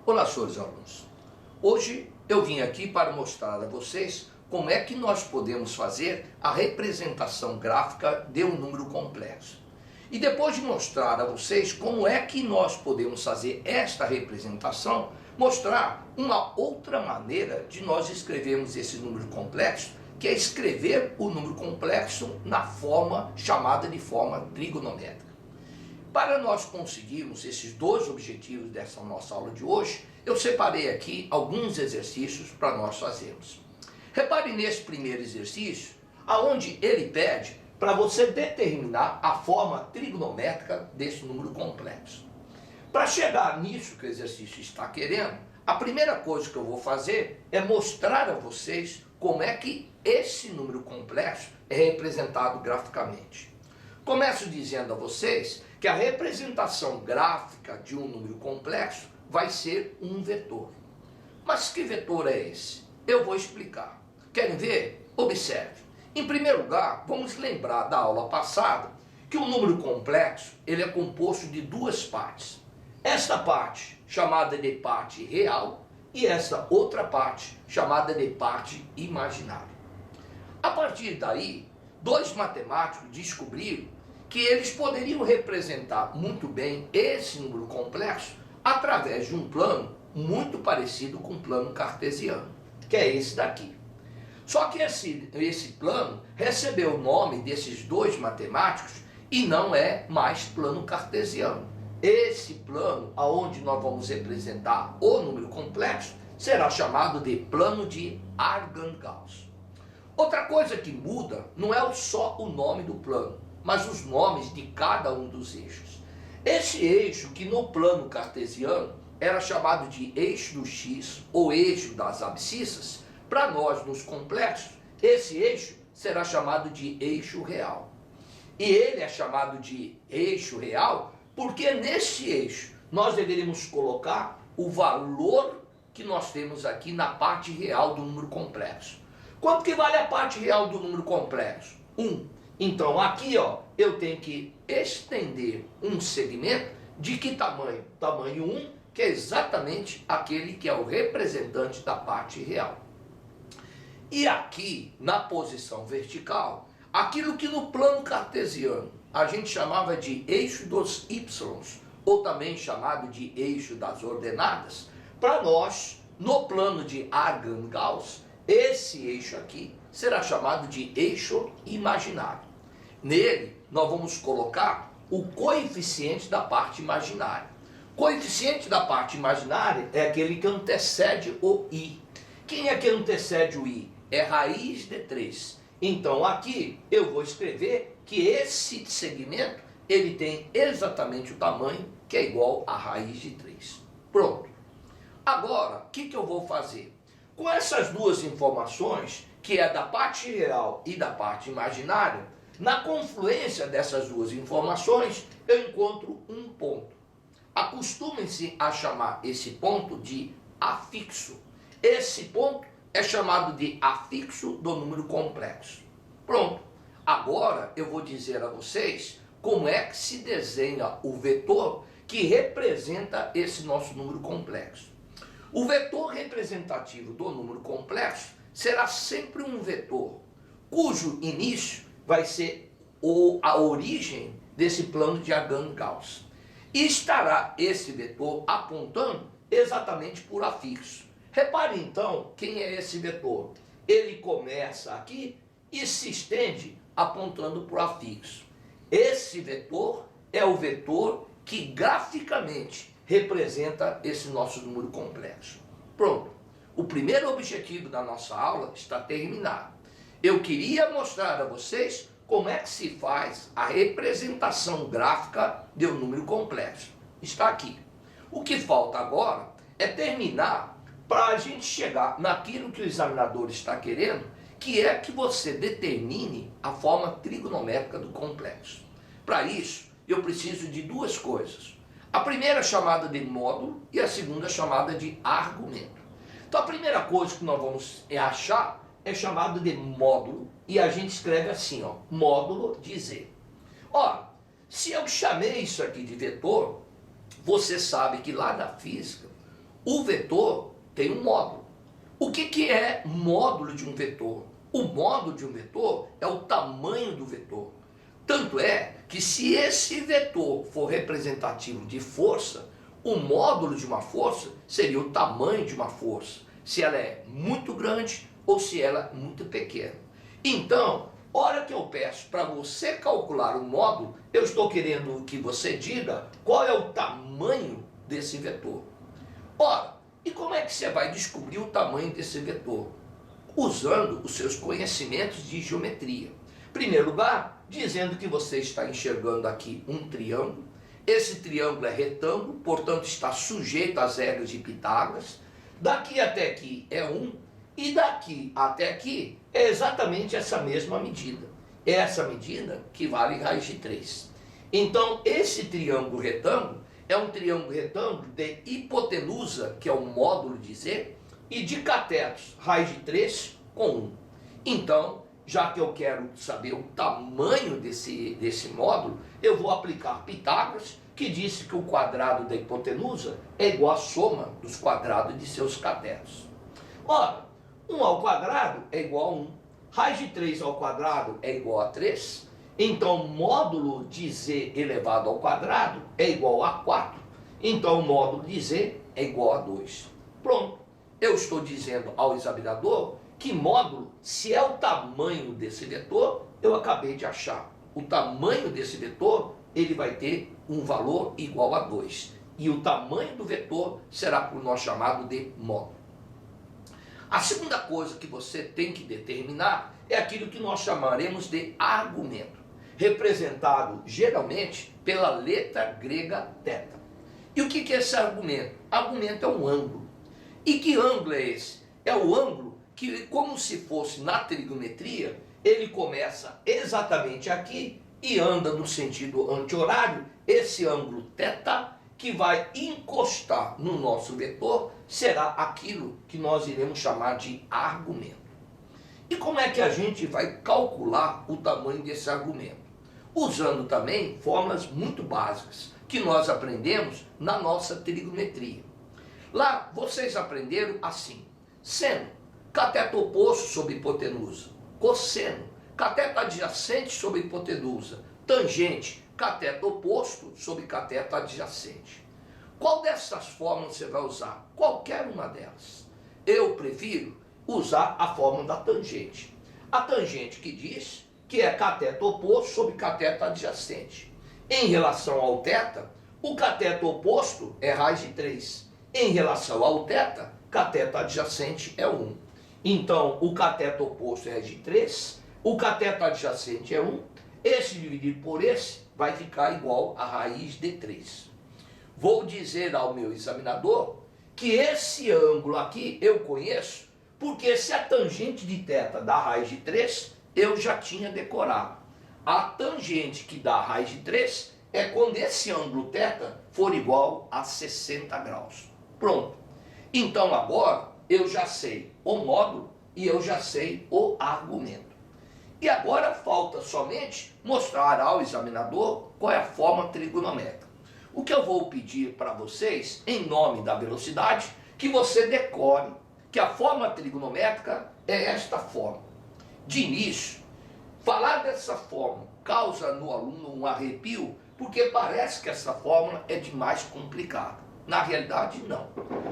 Olá, senhores alunos. Hoje eu vim aqui para mostrar a vocês como é que nós podemos fazer a representação gráfica de um número complexo. E depois de mostrar a vocês como é que nós podemos fazer esta representação, mostrar uma outra maneira de nós escrevermos esse número complexo, que é escrever o número complexo na forma chamada de forma trigonométrica. Para nós conseguirmos esses dois objetivos dessa nossa aula de hoje, eu separei aqui alguns exercícios para nós fazermos. Repare nesse primeiro exercício, aonde ele pede para você determinar a forma trigonométrica desse número complexo. Para chegar nisso que o exercício está querendo, a primeira coisa que eu vou fazer é mostrar a vocês como é que esse número complexo é representado graficamente. Começo dizendo a vocês que a representação gráfica de um número complexo vai ser um vetor. Mas que vetor é esse? Eu vou explicar. Querem ver? Observe. Em primeiro lugar, vamos lembrar da aula passada que o número complexo ele é composto de duas partes. Esta parte chamada de parte real e essa outra parte chamada de parte imaginária. A partir daí, dois matemáticos descobriram que eles poderiam representar muito bem esse número complexo através de um plano muito parecido com o plano cartesiano, que é esse daqui. Só que esse plano recebeu o nome desses dois matemáticos e não é mais plano cartesiano. Esse plano, aonde nós vamos representar o número complexo, será chamado de plano de Argand-Gauss. Outra coisa que muda não é só o nome do plano, mas os nomes de cada um dos eixos. Esse eixo que no plano cartesiano era chamado de eixo do x ou eixo das abscissas, para nós nos complexos, esse eixo será chamado de eixo real. E ele é chamado de eixo real porque nesse eixo nós deveríamos colocar o valor que nós temos aqui na parte real do número complexo. Quanto que vale a parte real do número complexo? 1. Então aqui eu tenho que estender um segmento de que tamanho? Tamanho 1, que é exatamente aquele que é o representante da parte real. E aqui, na posição vertical, aquilo que no plano cartesiano a gente chamava de eixo dos y, ou também chamado de eixo das ordenadas, para nós, no plano de Argand-Gauss, esse eixo aqui será chamado de eixo imaginário. Nele, nós vamos colocar o coeficiente da parte imaginária. Coeficiente da parte imaginária é aquele que antecede o i. Quem é que antecede o i? É raiz de 3. Então aqui eu vou escrever que esse segmento ele tem exatamente o tamanho que é igual a raiz de 3. Pronto. Agora, o que eu vou fazer? Com essas duas informações, que é da parte real e da parte imaginária, na confluência dessas duas informações, eu encontro um ponto. Acostumem-se a chamar esse ponto de afixo. Esse ponto é chamado de afixo do número complexo. Pronto. Agora eu vou dizer a vocês como é que se desenha o vetor que representa esse nosso número complexo. O vetor representativo do número complexo será sempre um vetor cujo início vai ser a origem desse plano de Argand-Gauss. E estará esse vetor apontando exatamente por afixo. Repare então quem é esse vetor. Ele começa aqui e se estende apontando por afixo. Esse vetor é o vetor que graficamente representa esse nosso número complexo. Pronto. O primeiro objetivo da nossa aula está terminado. Eu queria mostrar a vocês como é que se faz a representação gráfica de um número complexo. Está aqui. O que falta agora é terminar para a gente chegar naquilo que o examinador está querendo, que é que você determine a forma trigonométrica do complexo. Para isso, eu preciso de duas coisas. A primeira é chamada de módulo e a segunda é chamada de argumento. Então a primeira coisa que nós vamos achar é chamado de módulo e a gente escreve assim, módulo de z. Ora, se eu chamei isso aqui de vetor, você sabe que lá da física, O vetor tem um módulo. O que é módulo de um vetor? O módulo de um vetor é o tamanho do vetor. Tanto é que se esse vetor for representativo de força, o módulo de uma força seria o tamanho de uma força, se ela é muito grande ou se ela é muito pequena. Então, hora que eu peço para você calcular o módulo, eu estou querendo que você diga qual é o tamanho desse vetor. Ora, e como é que você vai descobrir o tamanho desse vetor? Usando os seus conhecimentos de geometria. Em primeiro lugar, dizendo que você está enxergando aqui um triângulo. Esse triângulo é retângulo, portanto está sujeito às regras de Pitágoras. Daqui até aqui é 1 e daqui até aqui é exatamente essa mesma medida. É essa medida que vale raiz de 3. Então, esse triângulo retângulo é um triângulo retângulo de hipotenusa, que é o módulo de Z, e de catetos, raiz de 3 com 1. Então, já que eu quero saber o tamanho desse módulo, eu vou aplicar Pitágoras, que disse que o quadrado da hipotenusa é igual à soma dos quadrados de seus catetos. Ora, 1 ao quadrado é igual a 1. Raiz de 3 ao quadrado é igual a 3. Então, módulo de Z elevado ao quadrado é igual a 4. Então, o módulo de Z é igual a 2. Pronto. Eu estou dizendo ao examinador que módulo, se é o tamanho desse vetor, eu acabei de achar. O tamanho desse vetor, ele vai ter um valor igual a 2. E o tamanho do vetor será por nós chamado de módulo. A segunda coisa que você tem que determinar é aquilo que nós chamaremos de argumento, representado geralmente pela letra grega θ. E o que é esse argumento? Argumento é um ângulo. E que ângulo é esse? É o ângulo que, como se fosse na trigonometria, ele começa exatamente aqui e anda no sentido anti-horário. Esse ângulo θ que vai encostar no nosso vetor será aquilo que nós iremos chamar de argumento. E como é que a gente vai calcular o tamanho desse argumento? Usando também fórmulas muito básicas que nós aprendemos na nossa trigonometria. Lá vocês aprenderam assim: seno, cateto oposto sobre hipotenusa; cosseno, cateto adjacente sobre hipotenusa; tangente, cateto oposto sobre cateto adjacente. Qual dessas fórmulas você vai usar? Qualquer uma delas. Eu prefiro usar a fórmula da tangente. A tangente que diz que é cateto oposto sobre cateto adjacente. Em relação ao θ, o cateto oposto é raiz de 3. Em relação ao θ, cateto adjacente é 1. Então, o cateto oposto é raiz de 3, o cateto adjacente é 1. Esse dividido por esse vai ficar igual a raiz de 3. Vou dizer ao meu examinador que esse ângulo aqui eu conheço, porque se a tangente de θ dá raiz de 3, eu já tinha decorado. A tangente que dá raiz de 3 é quando esse ângulo θ for igual a 60 graus. Pronto. Então agora eu já sei o módulo e eu já sei o argumento. E agora falta somente mostrar ao examinador qual é a forma trigonométrica. O que eu vou pedir para vocês, em nome da velocidade, que você decore que a forma trigonométrica é esta forma. De início, falar dessa forma causa no aluno um arrepio, porque parece que essa fórmula é demais complicada. Na realidade, não.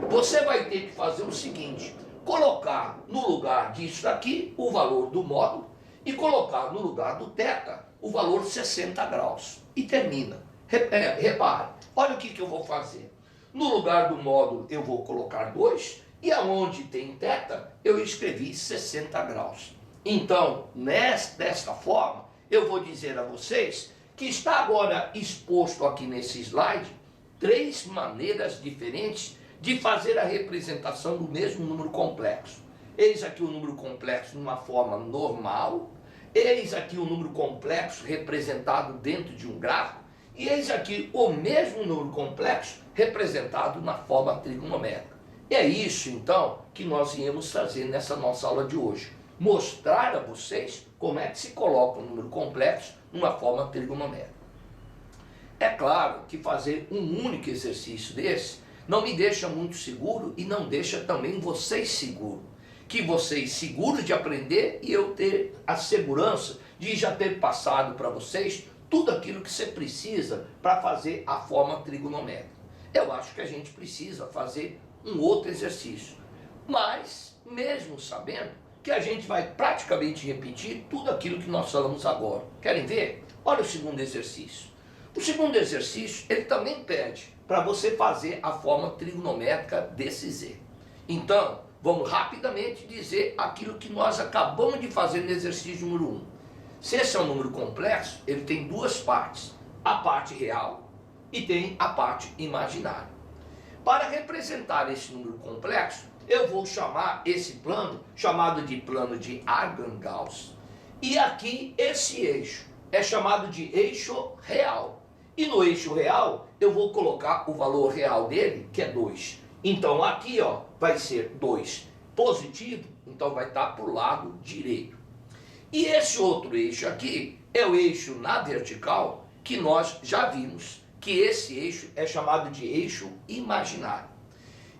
Você vai ter que fazer o seguinte: colocar no lugar disso aqui o valor do módulo e colocar no lugar do θ o valor 60 graus. E termina. Repare, olha o que eu vou fazer. No lugar do módulo eu vou colocar 2 e aonde tem θ eu escrevi 60 graus. Então, desta forma, eu vou dizer a vocês que está agora exposto aqui nesse slide 3 maneiras diferentes de fazer a representação do mesmo número complexo. Eis aqui o número complexo numa forma normal, eis aqui o número complexo representado dentro de um gráfico, e eis aqui o mesmo número complexo representado na forma trigonométrica. E é isso, então, que nós iremos fazer nessa nossa aula de hoje. Mostrar a vocês como é que se coloca um número complexo numa forma trigonométrica. É claro que fazer um único exercício desse não me deixa muito seguro e não deixa também vocês seguros. Que vocês seguros de aprender e eu ter a segurança de já ter passado para vocês tudo aquilo que você precisa para fazer a forma trigonométrica. Eu acho que a gente precisa fazer um outro exercício, mas mesmo sabendo que a gente vai praticamente repetir tudo aquilo que nós falamos agora. Querem ver? Olha o segundo exercício. O segundo exercício, ele também pede para você fazer a forma trigonométrica desse Z. Então, vamos rapidamente dizer aquilo que nós acabamos de fazer no exercício número 1. Se esse é um número complexo, ele tem duas partes, a parte real e tem a parte imaginária. Para representar esse número complexo, eu vou chamar esse plano, chamado de plano de Argand-Gauss, e aqui esse eixo é chamado de eixo real. E no eixo real, eu vou colocar o valor real dele, que é 2. Então aqui ó, vai ser 2 positivo, então vai estar para o lado direito. E esse outro eixo aqui é o eixo na vertical, que nós já vimos, que esse eixo é chamado de eixo imaginário.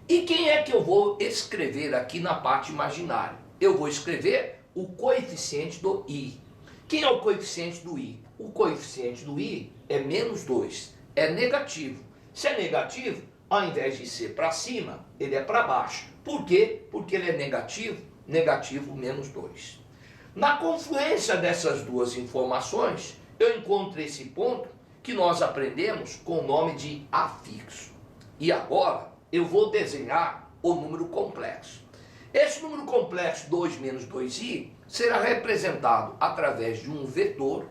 E quem é que eu vou escrever aqui na parte imaginária? Eu vou escrever o coeficiente do I. Quem é o coeficiente do I? O coeficiente do I é menos 2, é negativo. Se é negativo, ao invés de ser para cima, ele é para baixo. Por quê? Porque ele é negativo, negativo menos 2. Na confluência dessas duas informações, eu encontro esse ponto que nós aprendemos com o nome de afixo. E agora eu vou desenhar o número complexo. Esse número complexo 2 menos 2i será representado através de um vetor,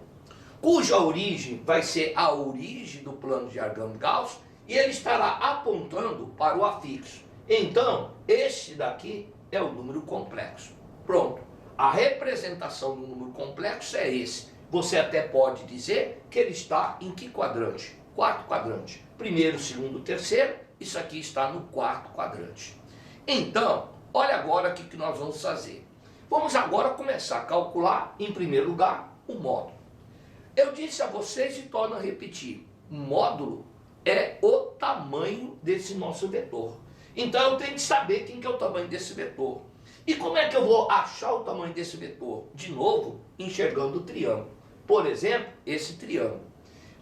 cuja origem vai ser a origem do plano de Argand-Gauss, e ele estará apontando para o afixo. Então, este daqui é o número complexo. Pronto. A representação do número complexo é esse. Você até pode dizer que ele está em que quadrante? Quarto quadrante. Primeiro, segundo, terceiro. Isso aqui está no quarto quadrante. Então, olha agora o que nós vamos fazer. Vamos agora começar a calcular, em primeiro lugar, o módulo. Eu disse a vocês e torno a repetir. Módulo é o tamanho desse nosso vetor. Então eu tenho que saber quem que é o tamanho desse vetor. E como é que eu vou achar o tamanho desse vetor? De novo, enxergando o triângulo. Por exemplo, esse triângulo.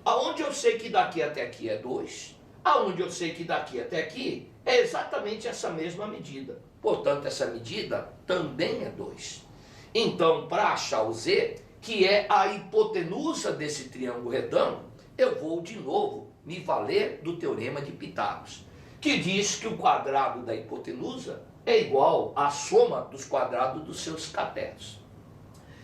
Aonde eu sei que daqui até aqui é 2, aonde eu sei que daqui até aqui é exatamente essa mesma medida. Portanto, essa medida também é 2. Então, para achar o Z, que é a hipotenusa desse triângulo retângulo, eu vou de novo me valer do teorema de Pitágoras, que diz que o quadrado da hipotenusa é igual à soma dos quadrados dos seus catetos.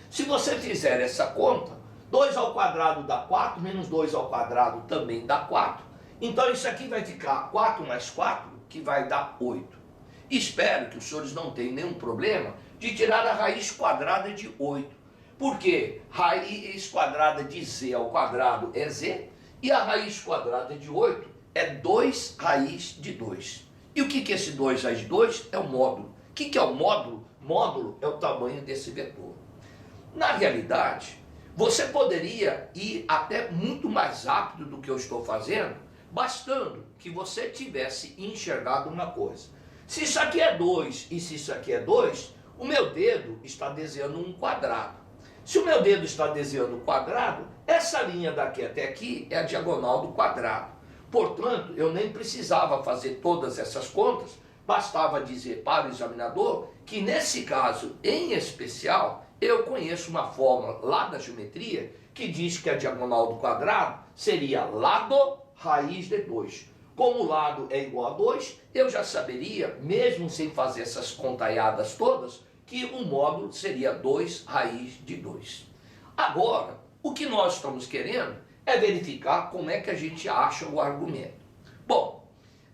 Se você fizer essa conta, 2 ao quadrado dá 4, menos 2 ao quadrado também dá 4. Então isso aqui vai ficar 4 mais 4, que vai dar 8. Espero que os senhores não tenham nenhum problema de tirar a raiz quadrada de 8. Porque raiz quadrada de z ao quadrado é z, e a raiz quadrada de 8 é 2 raiz de 2. E o que é esse 2 raiz de 2? É o módulo. O que é o módulo? Módulo é o tamanho desse vetor. Na realidade, você poderia ir até muito mais rápido do que eu estou fazendo, bastando que você tivesse enxergado uma coisa. Se isso aqui é 2 e se isso aqui é 2, o meu dedo está desenhando um quadrado. Se o meu dedo está desenhando um quadrado, essa linha daqui até aqui é a diagonal do quadrado. Portanto, eu nem precisava fazer todas essas contas, bastava dizer para o examinador que nesse caso, em especial, eu conheço uma fórmula lá da geometria que diz que a diagonal do quadrado seria lado raiz de 2. Como o lado é igual a 2, eu já saberia, mesmo sem fazer essas contaiadas todas, que o módulo seria 2 raiz de 2. Agora, o que nós estamos querendo é verificar como é que a gente acha o argumento. Bom,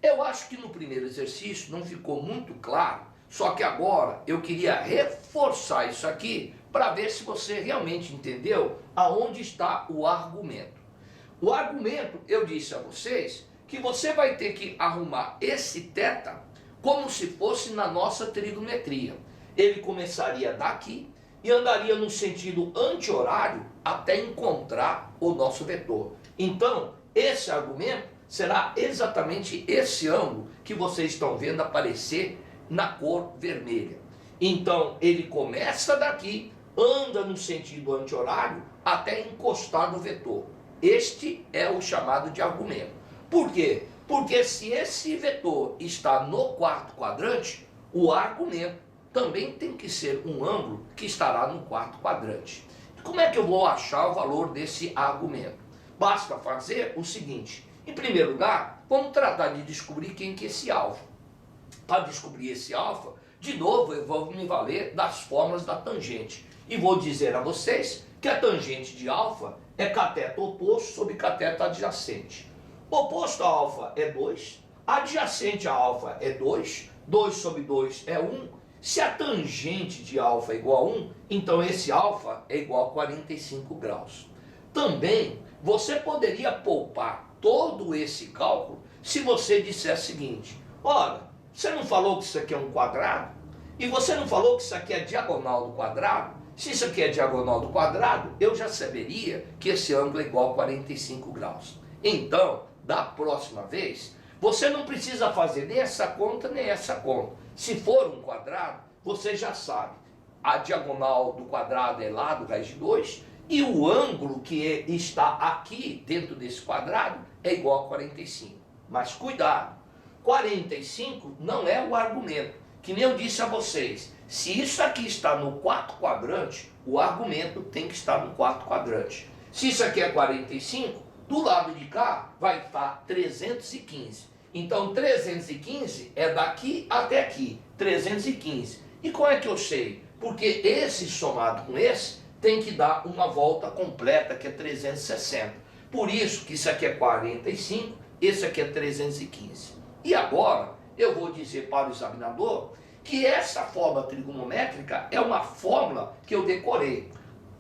eu acho que no primeiro exercício não ficou muito claro, só que agora eu queria reforçar isso aqui para ver se você realmente entendeu aonde está o argumento. O argumento, eu disse a vocês, que você vai ter que arrumar esse θ como se fosse na nossa trigonometria. Ele começaria daqui e andaria no sentido anti-horário até encontrar o nosso vetor. Então, esse argumento será exatamente esse ângulo que vocês estão vendo aparecer na cor vermelha. Então, ele começa daqui, anda no sentido anti-horário até encostar no vetor. Este é o chamado de argumento. Por quê? Porque se esse vetor está no quarto quadrante, o argumento também tem que ser um ângulo que estará no quarto quadrante. Como é que eu vou achar o valor desse argumento? Basta fazer o seguinte: em primeiro lugar, vamos tratar de descobrir quem que é esse alfa. Para descobrir esse alfa, de novo eu vou me valer das fórmulas da tangente. E vou dizer a vocês que a tangente de alfa é cateto oposto sobre cateto adjacente. Oposto a alfa é 2, adjacente a alfa é 2, 2 sobre 2 é 1. Se a tangente de alfa é igual a 1, então esse alfa é igual a 45 graus. Também você poderia poupar todo esse cálculo se você disser o seguinte: olha, você não falou que isso aqui é um quadrado? E você não falou que isso aqui é diagonal do quadrado? Se isso aqui é diagonal do quadrado, eu já saberia que esse ângulo é igual a 45 graus. Então, da próxima vez, você não precisa fazer nem essa conta, nem essa conta. Se for um quadrado, você já sabe. A diagonal do quadrado é lado raiz de 2, e o ângulo que está aqui dentro desse quadrado é igual a 45. Mas cuidado, 45 não é o argumento. Que nem eu disse a vocês, se isso aqui está no quarto quadrante, o argumento tem que estar no quarto quadrante. Se isso aqui é 45, do lado de cá vai estar 315. Então 315 é daqui até aqui, 315. E como é que eu sei? Porque esse somado com esse tem que dar uma volta completa, que é 360. Por isso que isso aqui é 45, esse aqui é 315. E agora eu vou dizer para o examinador que essa fórmula trigonométrica é uma fórmula que eu decorei.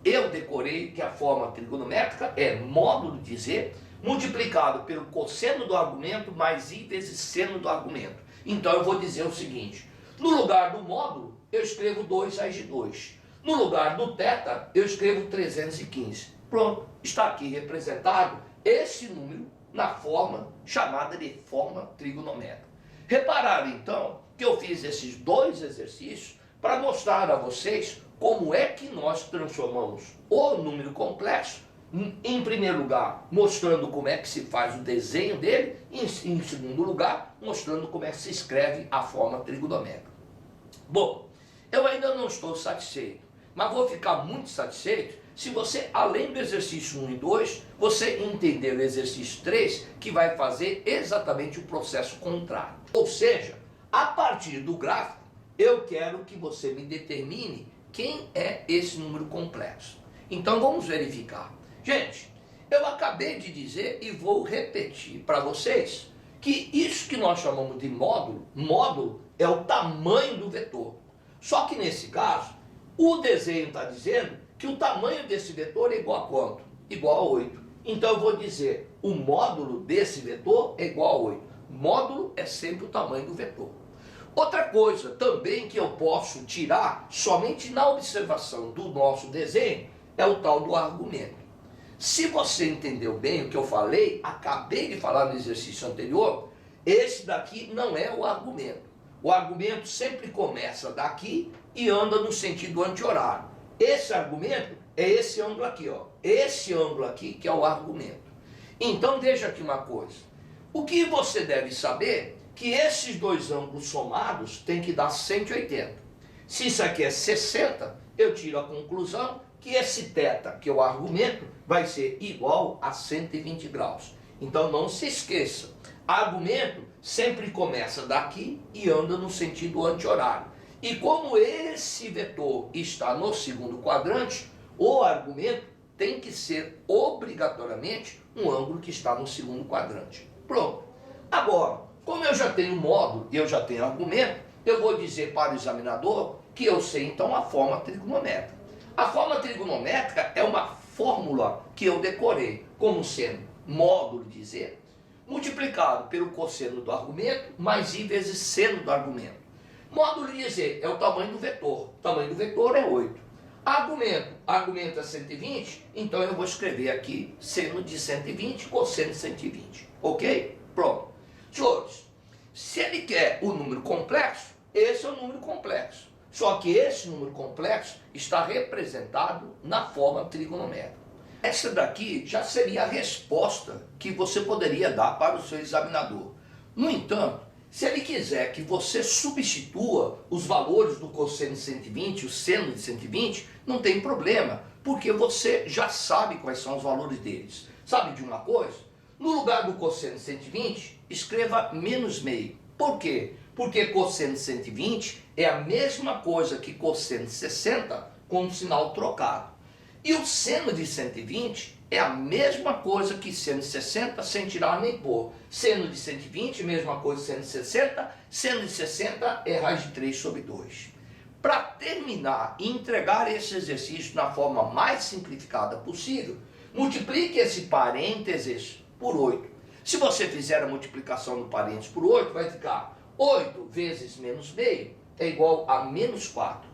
Eu decorei que a fórmula trigonométrica é módulo de z multiplicado pelo cosseno do argumento mais i vezes seno do argumento. Então eu vou dizer o seguinte: no lugar do módulo, eu escrevo 2 raiz de 2. No lugar do θ, eu escrevo 315. Pronto, está aqui representado esse número na forma chamada de forma trigonométrica. Repararam então que eu fiz esses dois exercícios para mostrar a vocês como é que nós transformamos o número complexo. Em primeiro lugar, mostrando como é que se faz o desenho dele, e em segundo lugar, mostrando como é que se escreve a forma trigonométrica. Bom, eu ainda não estou satisfeito, mas vou ficar muito satisfeito se você, além do exercício 1 e 2, você entender o exercício 3, que vai fazer exatamente o processo contrário. Ou seja, a partir do gráfico, eu quero que você me determine quem é esse número complexo. Então vamos verificar. Gente, eu acabei de dizer e vou repetir para vocês que isso que nós chamamos de módulo, módulo é o tamanho do vetor. Só que nesse caso, o desenho está dizendo que o tamanho desse vetor é igual a quanto? Igual a 8. Então eu vou dizer, o módulo desse vetor é igual a 8. Módulo é sempre o tamanho do vetor. Outra coisa também que eu posso tirar somente na observação do nosso desenho é o tal do argumento. Se você entendeu bem o que eu falei, acabei de falar no exercício anterior, esse daqui não é o argumento. O argumento sempre começa daqui e anda no sentido anti-horário. Esse argumento é esse ângulo aqui, ó. Esse ângulo aqui que é o argumento. Então veja aqui uma coisa. O que você deve saber que esses dois ângulos somados têm que dar 180. Se isso aqui é 60, eu tiro a conclusão que esse θ, que é o argumento, vai ser igual a 120 graus. Então não se esqueça, argumento sempre começa daqui e anda no sentido anti-horário. E como esse vetor está no segundo quadrante, o argumento tem que ser obrigatoriamente um ângulo que está no segundo quadrante. Pronto. Agora, como eu já tenho módulo e eu já tenho argumento, eu vou dizer para o examinador que eu sei então a forma trigonométrica. A forma trigonométrica é uma fórmula que eu decorei como sendo módulo de z multiplicado pelo cosseno do argumento mais i vezes seno do argumento. Módulo de z é o tamanho do vetor. O tamanho do vetor é 8. Argumento. argumento é 120, então eu vou escrever aqui seno de 120, cosseno de 120, ok? Pronto. Senhores, se ele quer o número complexo, esse é o número complexo. Só que esse número complexo está representado na forma trigonométrica. Essa daqui já seria a resposta que você poderia dar para o seu examinador. No entanto, se ele quiser que você substitua os valores do cosseno de 120, o seno de 120, não tem problema, porque você já sabe quais são os valores deles. Sabe de uma coisa? No lugar do cosseno de 120, escreva menos meio. Por quê? Porque cosseno de 120 é a mesma coisa que cosseno de 60 com um sinal trocado. E o seno de 120 é a mesma coisa que seno de 60 sem tirar nem pôr. Seno de 120, mesma coisa que seno de 60. Seno de 60 é raiz de 3 sobre 2. Para terminar e entregar esse exercício na forma mais simplificada possível, multiplique esse parênteses por 8. Se você fizer a multiplicação do parênteses por 8, vai ficar 8 vezes menos meio é igual a menos 4.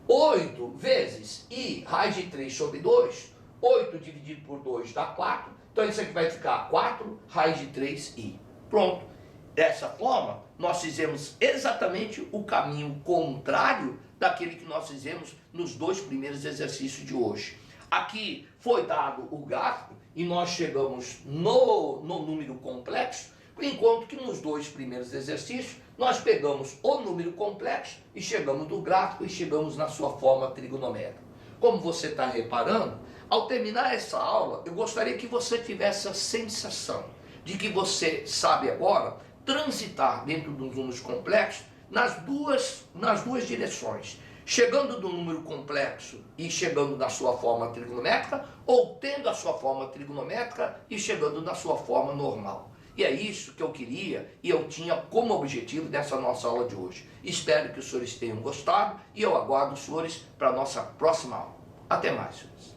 8 vezes i raiz de 3 sobre 2, 8 dividido por 2 dá 4, então isso aqui vai ficar 4 raiz de 3i. Pronto. Dessa forma, nós fizemos exatamente o caminho contrário daquele que nós fizemos nos dois primeiros exercícios de hoje. Aqui foi dado o gráfico e nós chegamos no número complexo, enquanto que nos dois primeiros exercícios nós pegamos o número complexo e chegamos no gráfico e chegamos na sua forma trigonométrica. Como você está reparando, ao terminar essa aula, eu gostaria que você tivesse a sensação de que você sabe agora transitar dentro dos números complexos nas duas direções. Chegando do número complexo e chegando na sua forma trigonométrica, ou tendo a sua forma trigonométrica e chegando na sua forma normal. E é isso que eu queria e eu tinha como objetivo dessa nossa aula de hoje. Espero que os senhores tenham gostado e eu aguardo os senhores para a nossa próxima aula. Até mais, senhores.